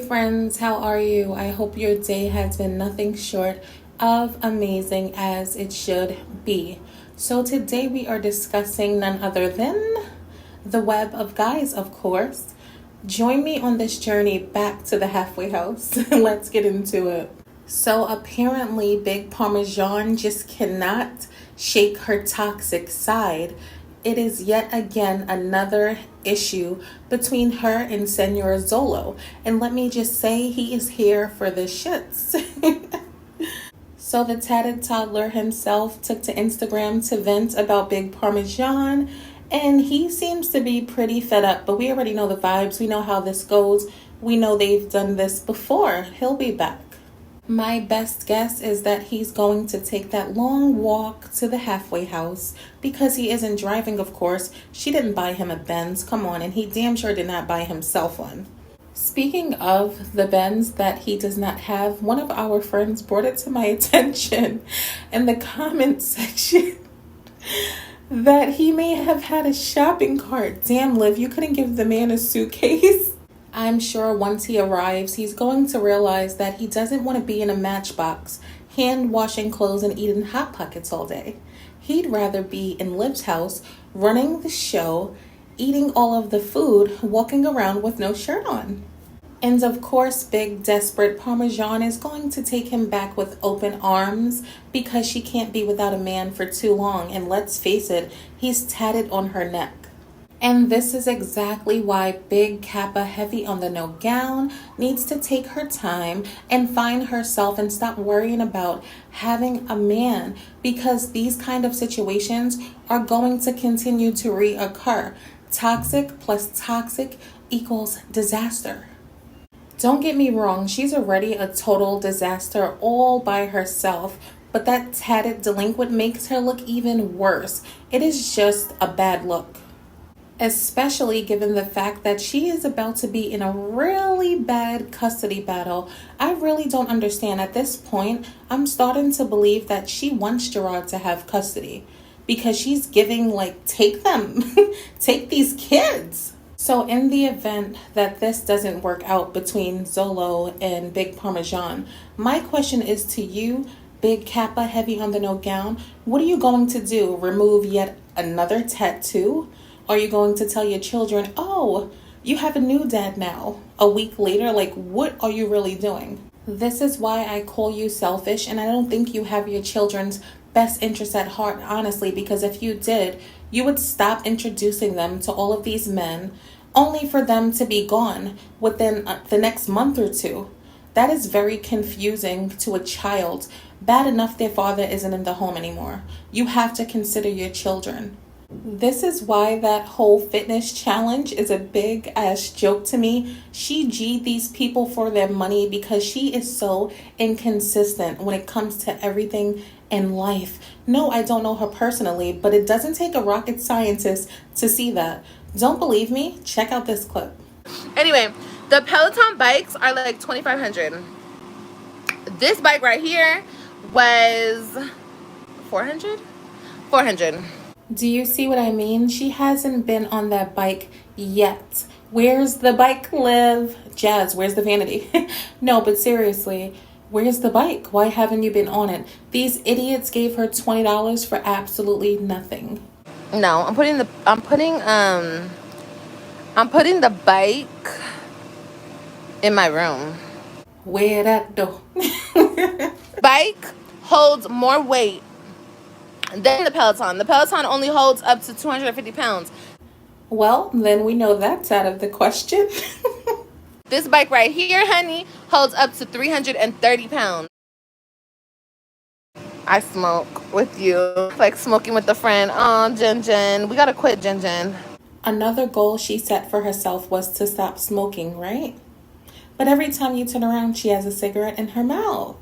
friends, how are you? I hope your day has been nothing short of amazing, as it should be. So today we are discussing none other than the web of guys, of course. Join me on this journey back to the halfway house. Let's get into it. So apparently Big Parmesan just cannot shake her toxic side. It is yet again another issue between her and Senor Zolo. And let me just say, he is here for the shits. So the tatted toddler himself took to Instagram to vent about Big Parmesan. And he seems to be pretty fed up. But we already know the vibes. We know how this goes. We know they've done this before. He'll be back. My best guess is that he's going to take that long walk to the halfway house because he isn't driving, of course. She didn't buy him a Benz, come on, and he damn sure did not buy himself one. Speaking of the Benz that he does not have, one of our friends brought it to my attention in the comment section that he may have had a shopping cart. Damn, Liv, you couldn't give the man a suitcase. I'm sure once he arrives, he's going to realize that he doesn't want to be in a Matchbox, hand washing clothes and eating Hot Pockets all day. He'd rather be in Liv's house, running the show, eating all of the food, walking around with no shirt on. And of course, big desperate Parmesan is going to take him back with open arms because she can't be without a man for too long. And let's face it, he's tatted on her neck. And this is exactly why Big Kappa Heavy on the No Gown needs to take her time and find herself and stop worrying about having a man, because these kind of situations are going to continue to reoccur. Toxic plus toxic equals disaster. Don't get me wrong, she's already a total disaster all by herself, but that tatted delinquent makes her look even worse. It is just a bad look. Especially given the fact that she is about to be in a really bad custody battle. I really don't understand. At this point, I'm starting to believe that she wants Gerard to have custody because she's giving, like, take them, take these kids. So in the event that this doesn't work out between Zolo and Big Parmesan, my question is to you, Big Kappa Heavy on the No Gown, what are you going to do? Remove yet another tattoo? Are you going to tell your children, oh, you have a new dad now, a week later? Like, what are you really doing? This is why I call you selfish, and I don't think you have your children's best interest at heart, honestly, because if you did, you would stop introducing them to all of these men only for them to be gone within the next month or two. That is very confusing to a child. Bad enough their father isn't in the home anymore. You have to consider your children. This is why that whole fitness challenge is a big ass joke to me. She G'd these people for their money because she is so inconsistent when it comes to everything in life. No, I don't know her personally, but it doesn't take a rocket scientist to see that. Don't believe me? Check out this clip. Anyway, the Peloton bikes are like $2,500. This bike right here was $400. Do you see what I mean? She hasn't been on that bike yet. Where's the bike, Liv? Jazz, where's the vanity? No, but seriously, where's the bike? Why haven't you been on it? These idiots gave her $20 for absolutely nothing. No, I'm putting the bike in my room. Where that door? Bike holds more weight than the Peloton. The Peloton only holds up to 250 pounds. Well, then we know that's out of the question. This bike right here, honey, holds up to 330 pounds. I smoke with you, like smoking with a friend. Oh, Jen. We gotta quit, Jen. Another goal she set for herself was to stop smoking, right? But every time you turn around, she has a cigarette in her mouth.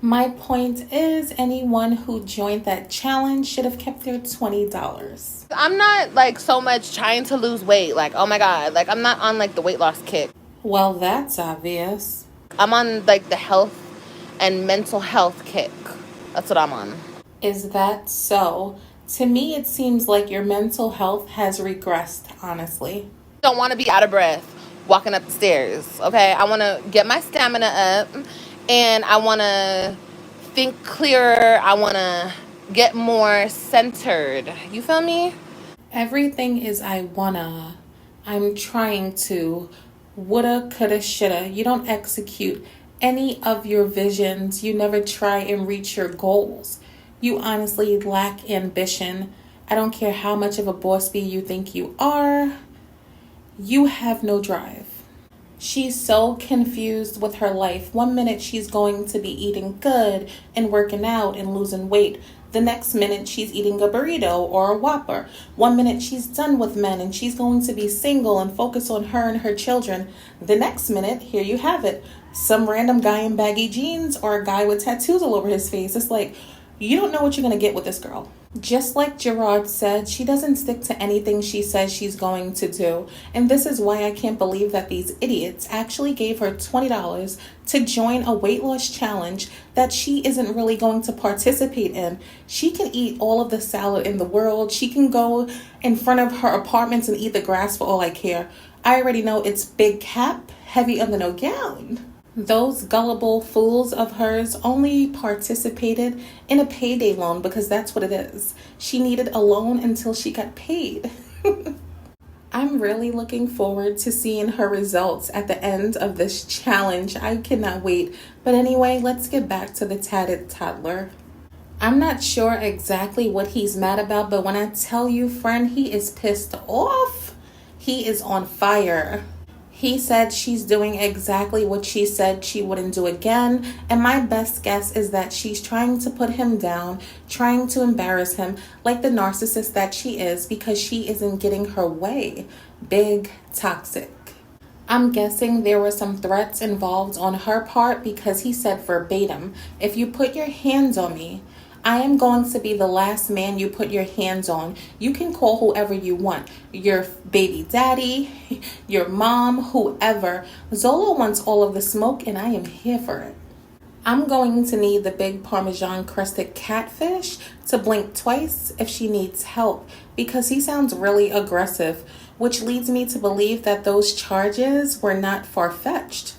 My point is, anyone who joined that challenge should have kept their $20. I'm not like so much trying to lose weight. Like, oh my God. Like, I'm not on like the weight loss kick. Well, that's obvious. I'm on like the health and mental health kick. That's what I'm on. Is that so? To me, it seems like your mental health has regressed, honestly. Don't want to be out of breath. walking up the stairs, okay? I want to get my stamina up, and I want to think clearer. I want to get more centered. You feel me? Everything is I wanna. I'm trying to. Woulda, coulda, shoulda. You don't execute any of your visions. You never try and reach your goals. You honestly lack ambition. I don't care how much of a boss bee you think you are. You have no drive. She's so confused with her life. One minute she's going to be eating good and working out and losing weight. The next minute she's eating a burrito or a Whopper. One minute she's done with men and she's going to be single and focus on her and her children. The next minute, here you have it. Some random guy in baggy jeans or a guy with tattoos all over his face. It's like, you don't know what you're going to get with this girl. Just like Gerard said, she doesn't stick to anything she says she's going to do. And this is why I can't believe that these idiots actually gave her $20 to join a weight loss challenge that she isn't really going to participate in. She can eat all of the salad in the world. She can go in front of her apartments and eat the grass for all I care. I already know it's big cap, heavy on the no gown. Those gullible fools of hers only participated in a payday loan because that's what it is. She needed a loan until she got paid. I'm really looking forward to seeing her results at the end of this challenge. I cannot wait. But anyway, let's get back to the tatted toddler. I'm not sure exactly what he's mad about, but when I tell you, friend, he is pissed off. He is on fire. He said she's doing exactly what she said she wouldn't do again, and my best guess is that she's trying to put him down, trying to embarrass him like the narcissist that she is because she isn't getting her way. Big toxic. I'm guessing there were some threats involved on her part because he said verbatim, if you put your hands on me, I am going to be the last man you put your hands on. You can call whoever you want. Your baby daddy, your mom, whoever. Zolo wants all of the smoke and I am here for it. I'm going to need the big Parmesan crusted catfish to blink twice if she needs help because he sounds really aggressive, which leads me to believe that those charges were not far-fetched.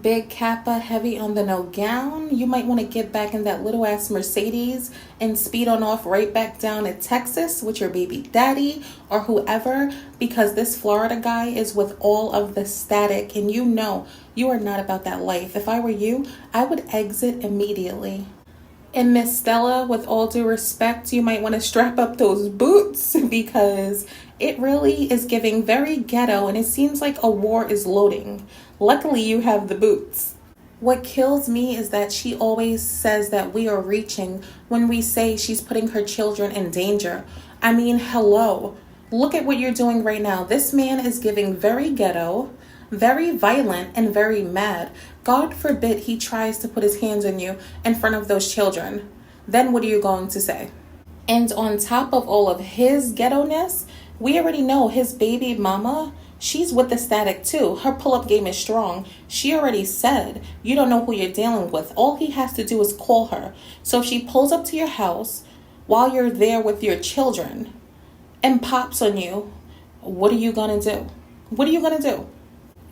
Big Kappa, heavy on the no gown. You might want to get back in that little ass Mercedes and speed on off right back down to Texas with your baby daddy or whoever, because this Florida guy is with all of the static and you know you are not about that life. If I were you, I would exit immediately. And Miss Stella, with all due respect, you might want to strap up those boots because it really is giving very ghetto and it seems like a war is loading. Luckily, you have the boots. What kills me is that she always says that we are reaching when we say she's putting her children in danger. I mean, hello. Look at what you're doing right now. This man is giving very ghetto, very violent, and very mad. God forbid he tries to put his hands on you in front of those children. Then what are you going to say? And on top of all of his ghetto-ness, we already know his baby mama, she's with the static too. Her pull-up game is strong. She already said, you don't know who you're dealing with. All he has to do is call her. So if she pulls up to your house while you're there with your children and pops on you, what are you going to do? What are you going to do?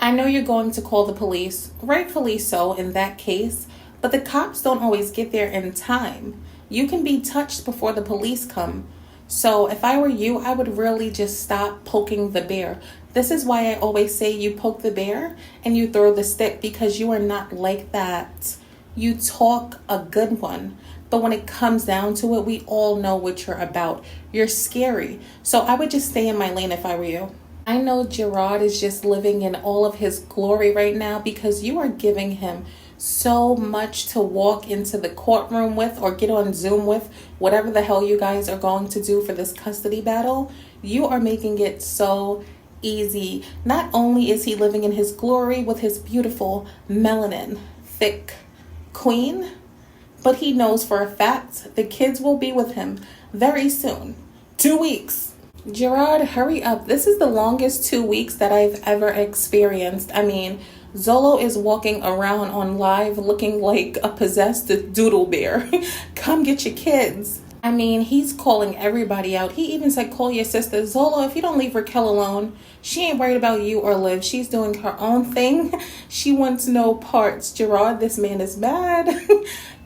I know you're going to call the police, rightfully so in that case, but the cops don't always get there in time. You can be touched before the police come. So if I were you, I would really just stop poking the bear. This is why I always say you poke the bear and you throw the stick because you are not like that. You talk a good one. But when it comes down to it, we all know what you're about. You're scary. So I would just stay in my lane if I were you. I know Gerard is just living in all of his glory right now because you are giving him so much to walk into the courtroom with or get on Zoom with, whatever the hell you guys are going to do for this custody battle. You are making it so easy. Not only is he living in his glory with his beautiful melanin, thick queen, but he knows for a fact the kids will be with him very soon. 2 weeks. Gerard, hurry up. This is the longest 2 weeks that I've ever experienced. I mean, Zolo is walking around on live looking like a possessed doodle bear. Come get your kids. I mean, he's calling everybody out. He even said, call your sister. Zolo, if you don't leave Raquel alone, she ain't worried about you or Liv. She's doing her own thing. She wants no parts. Gerard, this man is mad.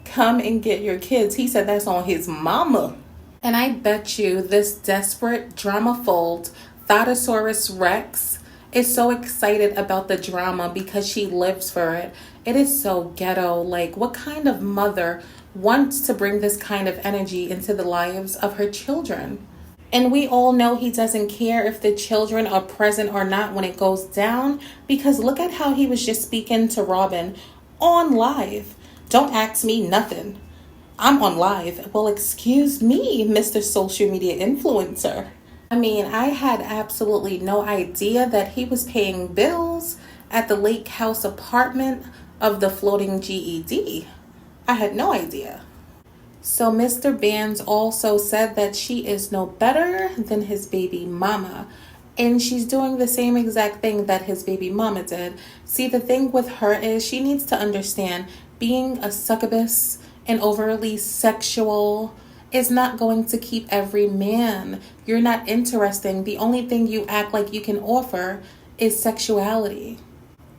Come and get your kids. He said that's on his mama. And I bet you this desperate, drama-filled Thotosaurus Rex is so excited about the drama because she lives for it. It is so ghetto. Like, what kind of mother wants to bring this kind of energy into the lives of her children? And we all know he doesn't care if the children are present or not when it goes down, because look at how he was just speaking to Robin on live. Don't ask me nothing. I'm on live. Well, excuse me, Mr. Social Media Influencer. I mean, I had absolutely no idea that he was paying bills at the lake house apartment of the floating GED. I had no idea. So Mr. Bands also said that she is no better than his baby mama. And she's doing the same exact thing that his baby mama did. See, the thing with her is she needs to understand being a succubus and overly sexual is not going to keep every man. You're not interesting. The only thing you act like you can offer is sexuality.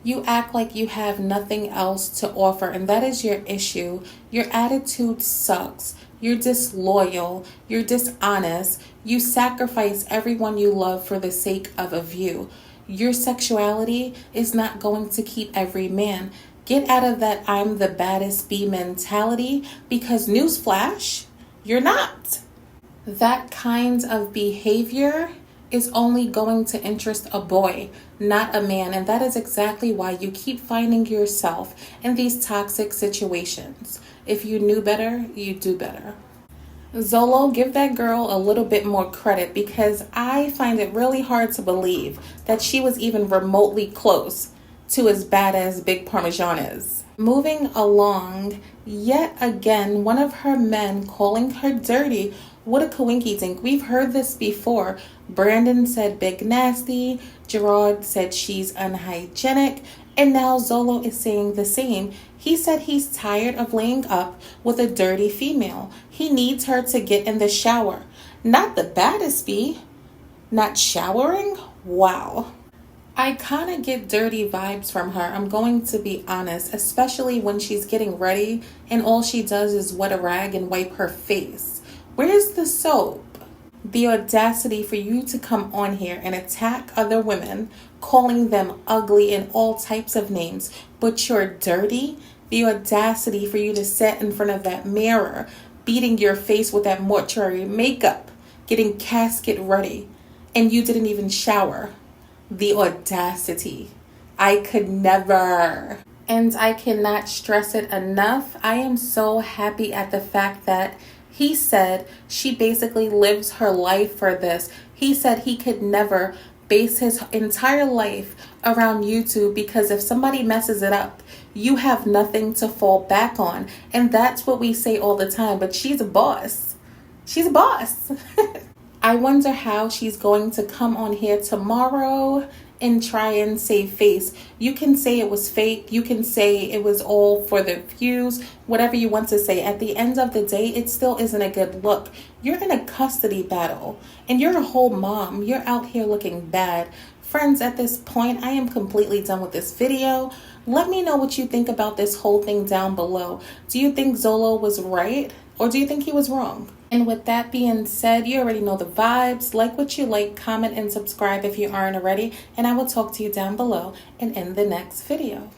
You act like you have nothing else to offer, and that is your issue. Your attitude sucks. You're disloyal. You're dishonest. You sacrifice everyone you love for the sake of a view. Your sexuality is not going to keep every man. Get out of that I'm the baddest bee mentality, because newsflash, you're not. That kind of behavior is only going to interest a boy, not a man. And that is exactly why you keep finding yourself in these toxic situations. If you knew better, you do better. Zolo, give that girl a little bit more credit, because I find it really hard to believe that she was even remotely close to as bad as Big Parmesan is. Moving along, yet again, one of her men calling her dirty. What a coinky dink. We've heard this before. Brandon said big nasty. Gerard said she's unhygienic. And now Zolo is saying the same. He said he's tired of laying up with a dirty female. He needs her to get in the shower. Not the baddest bee. Not showering? Wow. I kind of get dirty vibes from her, I'm going to be honest, especially when she's getting ready and all she does is wet a rag and wipe her face. Where's the soap? The audacity for you to come on here and attack other women, calling them ugly and all types of names, but you're dirty. The audacity for you to sit in front of that mirror, beating your face with that mortuary makeup, getting casket ready, and you didn't even shower. The audacity. I could never. And I cannot stress it enough. I am so happy at the fact that he said she basically lives her life for this. He said he could never base his entire life around YouTube, because if somebody messes it up, you have nothing to fall back on. And that's what we say all the time. But she's a boss. She's a boss. I wonder how she's going to come on here tomorrow and try and save face. You can say it was fake. You can say it was all for the views, whatever you want to say. At the end of the day, it still isn't a good look. You're in a custody battle and you're a whole mom. You're out here looking bad. Friends, at this point, I am completely done with this video. Let me know what you think about this whole thing down below. Do you think Zolo was right, or do you think he was wrong? And with that being said, you already know the vibes. Like what you like, comment, and subscribe if you aren't already. And I will talk to you down below and in the next video.